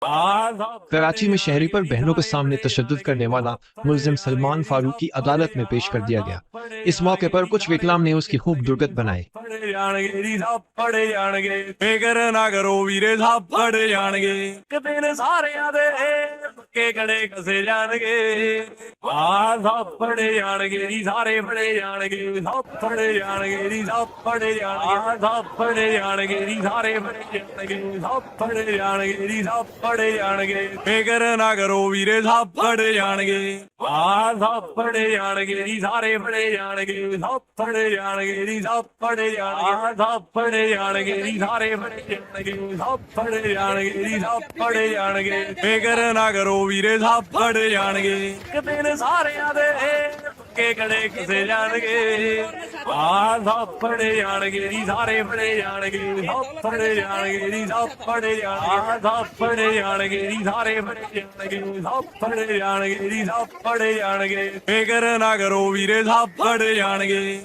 कराची में शहरी पर बहनों के सामने तशद्दुद करने वाला मुल्जिम सलमान फारूकी अदालत में पेश कर दिया गया। इस मौके पर कुछ विकलाम ने उसकी खूब दुर्गत बनाई। ਫੜੇ ਜਾਣਗੇ ਫਿਕਰ ਨਾ ਕਰੋ ਵੀਰੇ ਸਭ ਫੜੇ ਜਾਣਗੇ ਸਭ ਫੜੇ ਜਾਣਗੇ ਜੀ ਸਾਰੇ ਫੜੇ ਜਾਣਗੇ ਸਭ ਫੜੇ ਜਾਣਗੇ ਜੀ ਸਭ ਫੜੇ ਜਾਣਗੇ ਸਭ ਫੜੇ ਜਾਣਗੇ ਜੀ ਸਾਰੇ ਫੜੇ ਜਾਣਗੇ ਸਭ ਫੜੇ ਜਾਣਗੇ ਜੀ ਸਭ ਫੜੇ ਜਾਣਗੇ ਫਿਕਰ ਨਾ ਕਰੋ ਵੀਰੇ ਸਭ ਫੜੇ ਜਾਣਗੇ ਇੱਕ ਦਿਨ ਸਾਰਿਆਂ ਦੇ ਪੱਕੇ ਕੜੇ ਕਿਸੇ ਜਾਣਗੇ ਸਭ ਫੜੇ ਜਾਣਗੇ ਜੀ ਸਾਰੇ ਫੜੇ ਜਾਣਗੇ ਸਭ ਫੜੇ ਜਾਣਗੇ ਜੀ ਸਭ ਫੜੇ ਜਾਣਗੇ ਸਭ ਫੜੇ ਜਾਣਗੇ ਜੀ ਸਾਰੇ ਫੜੇ ਜਾਣਗੇ ਸਭ ਫੜੇ ਜਾਣਗੇ ਜੀ ਸਭ ਫੜੇ ਜਾਣਗੇ ਫਿਕਰ ਨਾ ਕਰੋ ਵੀਰੇ ਸਭ ਫੜੇ ਜਾਣਗੇ।